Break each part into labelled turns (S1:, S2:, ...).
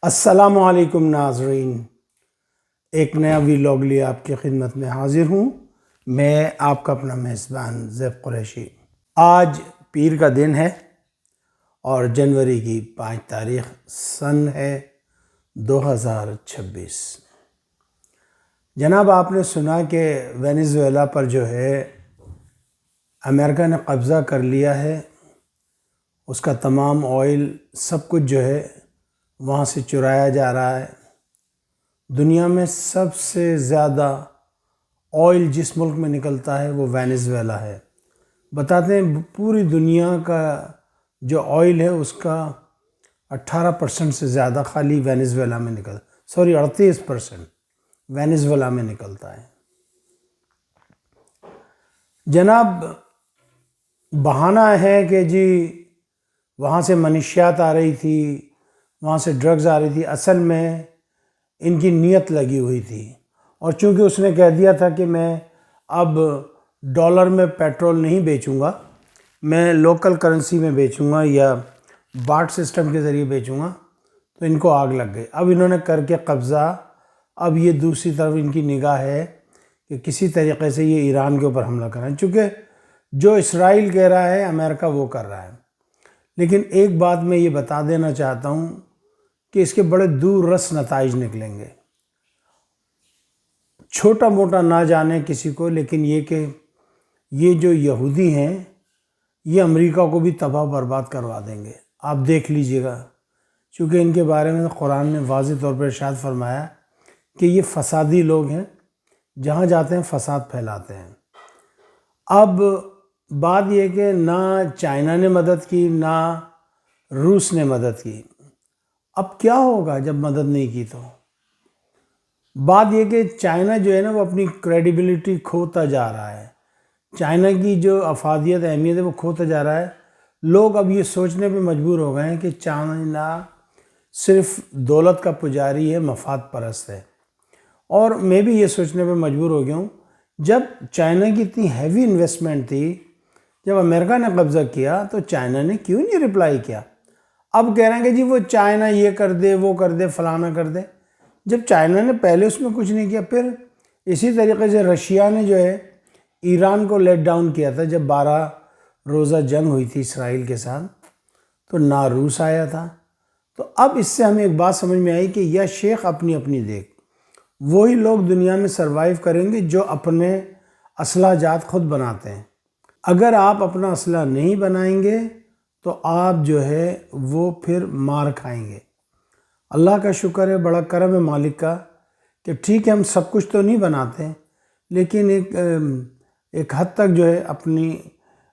S1: السلام علیکم ناظرین، ایک نیا ویلاگ لیے آپ کی خدمت میں حاضر ہوں۔ میں آپ کا اپنا میزبان زیب قریشی۔ آج پیر کا دن ہے اور جنوری کی 5 تاریخ سن ہے 2026۔ جناب، آپ نے سنا کہ وینیزویلا پر جو ہے امریکہ نے قبضہ کر لیا ہے، اس کا تمام آئل سب کچھ جو ہے وہاں سے چرایا جا رہا ہے۔ دنیا میں سب سے زیادہ آئل جس ملک میں نکلتا ہے وہ وینیزویلا ہے۔ بتاتے ہیں پوری دنیا کا جو آئل ہے اس کا 18% سے زیادہ خالی وینیزویلا میں 38% وینیزویلا میں نکلتا ہے۔ جناب، بہانہ ہے کہ جی وہاں سے منشیات آ رہی تھی، وہاں سے ڈرگز آ رہی تھی، اصل میں ان کی نیت لگی ہوئی تھی۔ اور چونکہ اس نے کہہ دیا تھا کہ میں اب ڈالر میں پیٹرول نہیں بیچوں گا، میں لوکل کرنسی میں بیچوں گا یا باٹ سسٹم کے ذریعے بیچوں گا، تو ان کو آگ لگ گئی۔ اب انہوں نے کر کے قبضہ، اب یہ دوسری طرف ان کی نگاہ ہے کہ کسی طریقے سے یہ ایران کے اوپر حملہ کریں، چونکہ جو اسرائیل کہہ رہا ہے امریکہ وہ کر رہا ہے۔ لیکن ایک بات میں یہ بتا دینا چاہتا ہوں کہ اس کے بڑے دور رس نتائج نکلیں گے۔ چھوٹا موٹا نہ جانے کسی کو، لیکن یہ کہ یہ جو یہودی ہیں یہ امریکہ کو بھی تباہ برباد کروا دیں گے، آپ دیکھ لیجئے گا۔ چونکہ ان کے بارے میں قرآن نے واضح طور پر ارشاد فرمایا کہ یہ فسادی لوگ ہیں، جہاں جاتے ہیں فساد پھیلاتے ہیں۔ اب بات یہ کہ نہ چائنا نے مدد کی نہ روس نے مدد کی۔ اب کیا ہوگا جب مدد نہیں کی؟ تو بات یہ کہ چائنا جو ہے نا وہ اپنی کریڈیبلٹی کھوتا جا رہا ہے، چائنا کی جو افادیت اہمیت ہے وہ کھوتا جا رہا ہے۔ لوگ اب یہ سوچنے پہ مجبور ہو گئے ہیں کہ چائنا صرف دولت کا پجاری ہے، مفاد پرست ہے۔ اور میں بھی یہ سوچنے پہ مجبور ہو گیا ہوں، جب چائنا کی اتنی ہیوی انویسٹمنٹ تھی، جب امریکہ نے قبضہ کیا تو چائنا نے کیوں نہیں رپلائی کیا؟ اب کہہ رہے ہیں کہ جی وہ چائنا یہ کر دے، وہ کر دے، فلانا کر دے۔ جب چائنا نے پہلے اس میں کچھ نہیں کیا، پھر اسی طریقے سے رشیا نے جو ہے ایران کو لیٹ ڈاؤن کیا تھا، جب 12 روزہ جنگ ہوئی تھی اسرائیل کے ساتھ، تو نہ روس آیا تھا۔ تو اب اس سے ہمیں ایک بات سمجھ میں آئی کہ یا شیخ اپنی اپنی دیکھ، وہی لوگ دنیا میں سروائیو کریں گے جو اپنے اسلحہ جات خود بناتے ہیں۔ اگر آپ اپنا اسلحہ نہیں بنائیں گے تو آپ جو ہے وہ پھر مار کھائیں گے۔ اللہ کا شکر ہے، بڑا کرم ہے مالک کا کہ ٹھیک ہے ہم سب کچھ تو نہیں بناتے ہیں، لیکن ایک حد تک جو ہے اپنی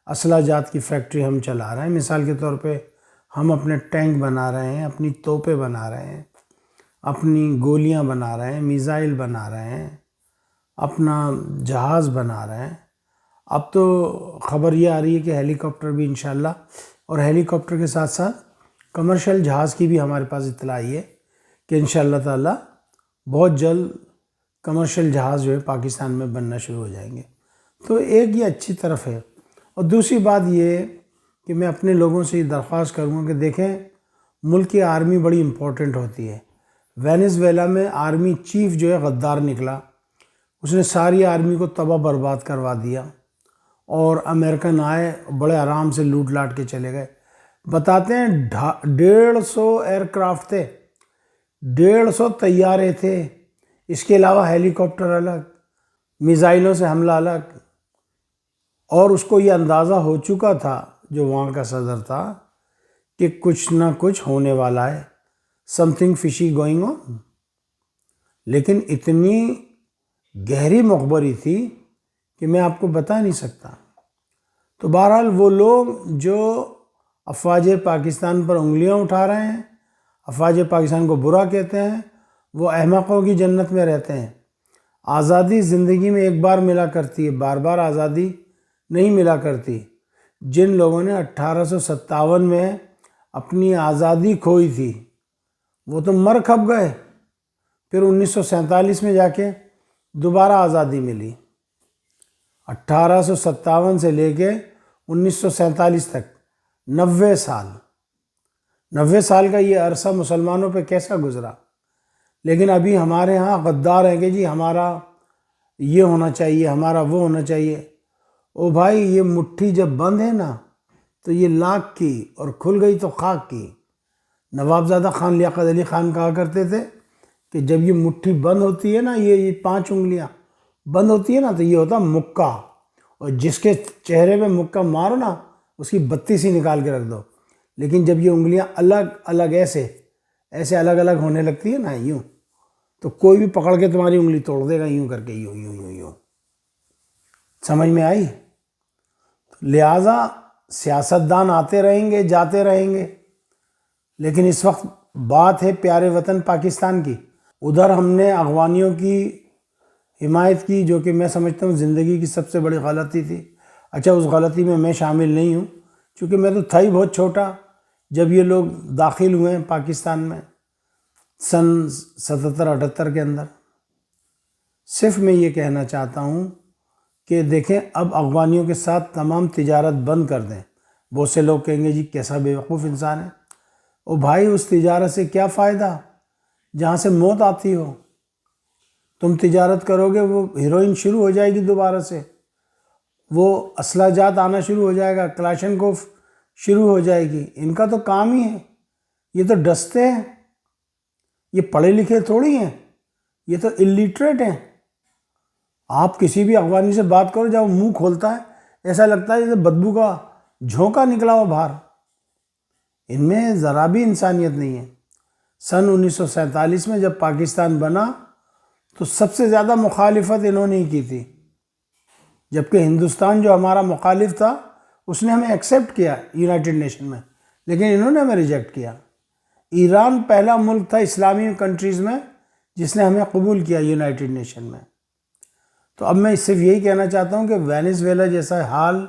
S1: اسلحہ جات کی فیکٹری ہم چلا رہے ہیں۔ مثال کے طور پہ ہم اپنے ٹینک بنا رہے ہیں، اپنی توپیں بنا رہے ہیں، اپنی گولیاں بنا رہے ہیں، میزائل بنا رہے ہیں، اپنا جہاز بنا رہے ہیں۔ اب تو خبر یہ آ رہی ہے کہ ہیلی کاپٹر بھی انشاءاللہ، اور ہیلی کاپٹر کے ساتھ ساتھ کمرشل جہاز کی بھی ہمارے پاس اطلاع آئی ہے کہ انشاءاللہ تعالی بہت جلد کمرشل جہاز جو ہے پاکستان میں بننا شروع ہو جائیں گے۔ تو ایک یہ اچھی طرف ہے، اور دوسری بات یہ کہ میں اپنے لوگوں سے یہ درخواست کروں گا کہ دیکھیں ملک کی آرمی بڑی امپورٹنٹ ہوتی ہے۔ وینیزویلا میں آرمی چیف جو ہے غدار نکلا، اس نے ساری آرمی کو تباہ برباد کروا دیا، اور امریکن آئے بڑے آرام سے لوٹ لاٹ کے چلے گئے۔ بتاتے ہیں 150 ایئرکرافٹ تھے، 150 طیارے تھے، اس کے علاوہ ہیلی کاپٹر الگ، میزائلوں سے حملہ الگ۔ اور اس کو یہ اندازہ ہو چکا تھا جو وہاں کا صدر تھا کہ کچھ نہ کچھ ہونے والا ہے، سمتھنگ فشی گوئنگ آن۔ لیکن اتنی گہری مخبری تھی کہ میں آپ کو بتا نہیں سکتا۔ تو بہرحال وہ لوگ جو افواج پاکستان پر انگلیاں اٹھا رہے ہیں، افواج پاکستان کو برا کہتے ہیں، وہ احمقوں کی جنت میں رہتے ہیں۔ آزادی زندگی میں ایک بار ملا کرتی ہے، بار بار آزادی نہیں ملا کرتی۔ جن لوگوں نے 1857 میں اپنی آزادی کھوئی تھی وہ تو مر کھپ گئے، پھر 1947 میں جا کے دوبارہ آزادی ملی۔ 1857 سے لے کے 1947 تک 90 سال 90 سال کا یہ عرصہ مسلمانوں پہ کیسا گزرا، لیکن ابھی ہمارے ہاں غدار ہیں کہ جی ہمارا یہ ہونا چاہیے، ہمارا وہ ہونا چاہیے۔ او بھائی، یہ مٹھی جب بند ہے نا تو یہ لاکھ کی، اور کھل گئی تو خاک کی۔ نوابزادہ خان لیاقت علی خان کہا کرتے تھے کہ جب یہ مٹھی بند ہوتی ہے نا، یہ 5 انگلیاں بند ہوتی ہے نا، تو یہ ہوتا مکہ، اور جس کے چہرے پہ مکہ مارو نا اس کی 32 ہی نکال کے رکھ دو۔ لیکن جب یہ انگلیاں الگ الگ ایسے الگ الگ ہونے لگتی ہے نا یوں، تو کوئی بھی پکڑ کے تمہاری انگلی توڑ دے گا، یوں کر کے، یوں یوں یوں یوں۔ سمجھ میں آئی؟ لہٰذا سیاستدان آتے رہیں گے، جاتے رہیں گے، لیکن اس وقت بات ہے پیارے وطن پاکستان کی۔ ادھر ہم نے افغانیوں کی حمایت کی، جو کہ میں سمجھتا ہوں زندگی کی سب سے بڑی غلطی تھی۔ اچھا، اس غلطی میں میں شامل نہیں ہوں، چونکہ میں تو تھا ہی بہت چھوٹا جب یہ لوگ داخل ہوئے ہیں پاکستان میں سن 77-78 کے اندر۔ صرف میں یہ کہنا چاہتا ہوں کہ دیکھیں، اب افغانیوں کے ساتھ تمام تجارت بند کر دیں۔ بہت سے لوگ کہیں گے جی کیسا بیوقوف انسان ہے۔ او بھائی، اس تجارت سے کیا فائدہ جہاں سے موت آتی ہو؟ تم تجارت کرو گے، وہ ہیروئن شروع ہو جائے گی دوبارہ سے، وہ اسلحہ جات آنا شروع ہو جائے گا، کلاشنکوف شروع ہو جائے گی۔ ان کا تو کام ہی ہے، یہ تو ڈستے ہیں، یہ پڑھے لکھے تھوڑی ہیں، یہ تو اللیٹریٹ ہیں۔ آپ کسی بھی افغانی سے بات کرو، جب وہ منہ کھولتا ہے ایسا لگتا ہے جیسے بدبو کا جھونکا نکلا ہو باہر۔ ان میں ذرا بھی انسانیت نہیں ہے۔ سن 1947 میں جب پاکستان بنا تو سب سے زیادہ مخالفت انہوں نے ہی کی تھی، جبکہ ہندوستان جو ہمارا مخالف تھا اس نے ہمیں ایکسیپٹ کیا یونائٹڈ نیشن میں، لیکن انہوں نے ہمیں ریجیکٹ کیا۔ ایران پہلا ملک تھا اسلامی کنٹریز میں جس نے ہمیں قبول کیا یونائٹڈ نیشن میں۔ تو اب میں صرف یہی کہنا چاہتا ہوں کہ وینزویلا جیسا حال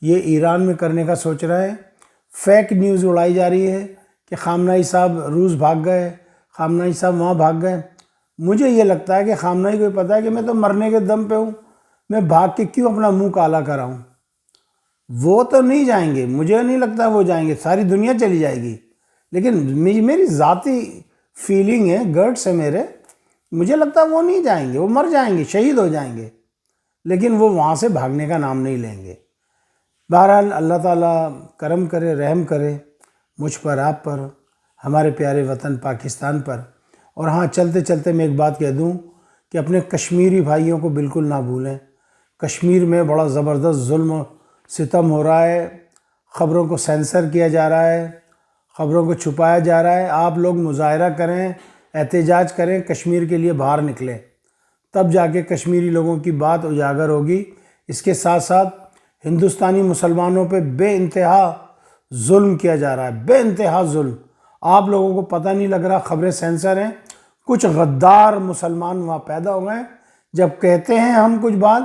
S1: یہ ایران میں کرنے کا سوچ رہا ہے۔ فیک نیوز اڑائی جا رہی ہے کہ خامنہئی صاحب روس بھاگ گئے، خامنہئی صاحب وہاں بھاگ گئے۔ مجھے یہ لگتا ہے کہ خامنہئی کو پتہ ہے کہ میں تو مرنے کے دم پہ ہوں، میں بھاگ کے کیوں اپنا منہ کالا کراؤں۔ وہ تو نہیں جائیں گے، مجھے نہیں لگتا وہ جائیں گے، ساری دنیا چلی جائے گی، لیکن میری ذاتی فیلنگ ہے، گٹس ہے میرے، مجھے لگتا ہے وہ نہیں جائیں گے، وہ مر جائیں گے، شہید ہو جائیں گے، لیکن وہ وہاں سے بھاگنے کا نام نہیں لیں گے۔ بہرحال اللہ تعالیٰ کرم کرے، رحم کرے مجھ پر، آپ پر، ہمارے پیارے وطن پاکستان پر۔ اور ہاں، چلتے چلتے میں ایک بات کہہ دوں کہ اپنے کشمیری بھائیوں کو بالکل نہ بھولیں۔ کشمیر میں بڑا زبردست ظلم و ستم ہو رہا ہے، خبروں کو سینسر کیا جا رہا ہے، خبروں کو چھپایا جا رہا ہے۔ آپ لوگ مظاہرہ کریں، احتجاج کریں، کشمیر کے لیے باہر نکلیں، تب جا کے کشمیری لوگوں کی بات اجاگر ہوگی۔ اس کے ساتھ ساتھ ہندوستانی مسلمانوں پہ بے انتہا ظلم کیا جا رہا ہے، بے انتہا ظلم۔ آپ لوگوں کو پتہ نہیں لگ رہا، خبریں سینسر ہیں۔ کچھ غدار مسلمان وہاں پیدا ہو گئے، جب کہتے ہیں ہم کچھ بات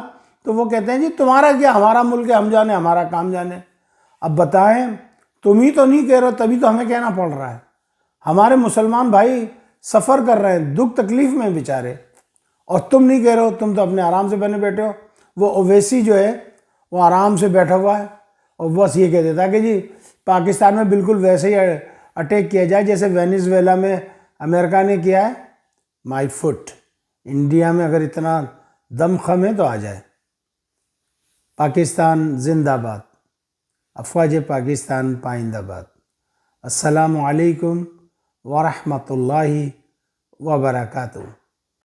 S1: تو وہ کہتے ہیں جی تمہارا کیا، ہمارا ملک ہے، ہم جانے، ہمارا کام جانے۔ اب بتائیں، تم ہی تو نہیں کہہ رہے، تبھی تو ہمیں کہنا پڑ رہا ہے۔ ہمارے مسلمان بھائی سفر کر رہے ہیں، دکھ تکلیف میں بیچارے، اور تم نہیں کہہ رہے ہو، تم تو اپنے آرام سے بنے بیٹھے ہو۔ وہ اویسی جو ہے وہ آرام سے بیٹھا ہوا ہے اور بس یہ کہہ دیتا ہے کہ جی پاکستان میں بالکل ویسے ہی اٹیک کیا جائے جیسے وینزویلا میں امریکہ نے کیا ہے۔ مائی فٹ، انڈیا میں اگر اتنا دم خم ہے تو آ جائے۔ پاکستان زندہ باد، افواج پاکستان پائندہ باد۔ السلام علیکم ورحمۃ اللہ وبرکاتہ۔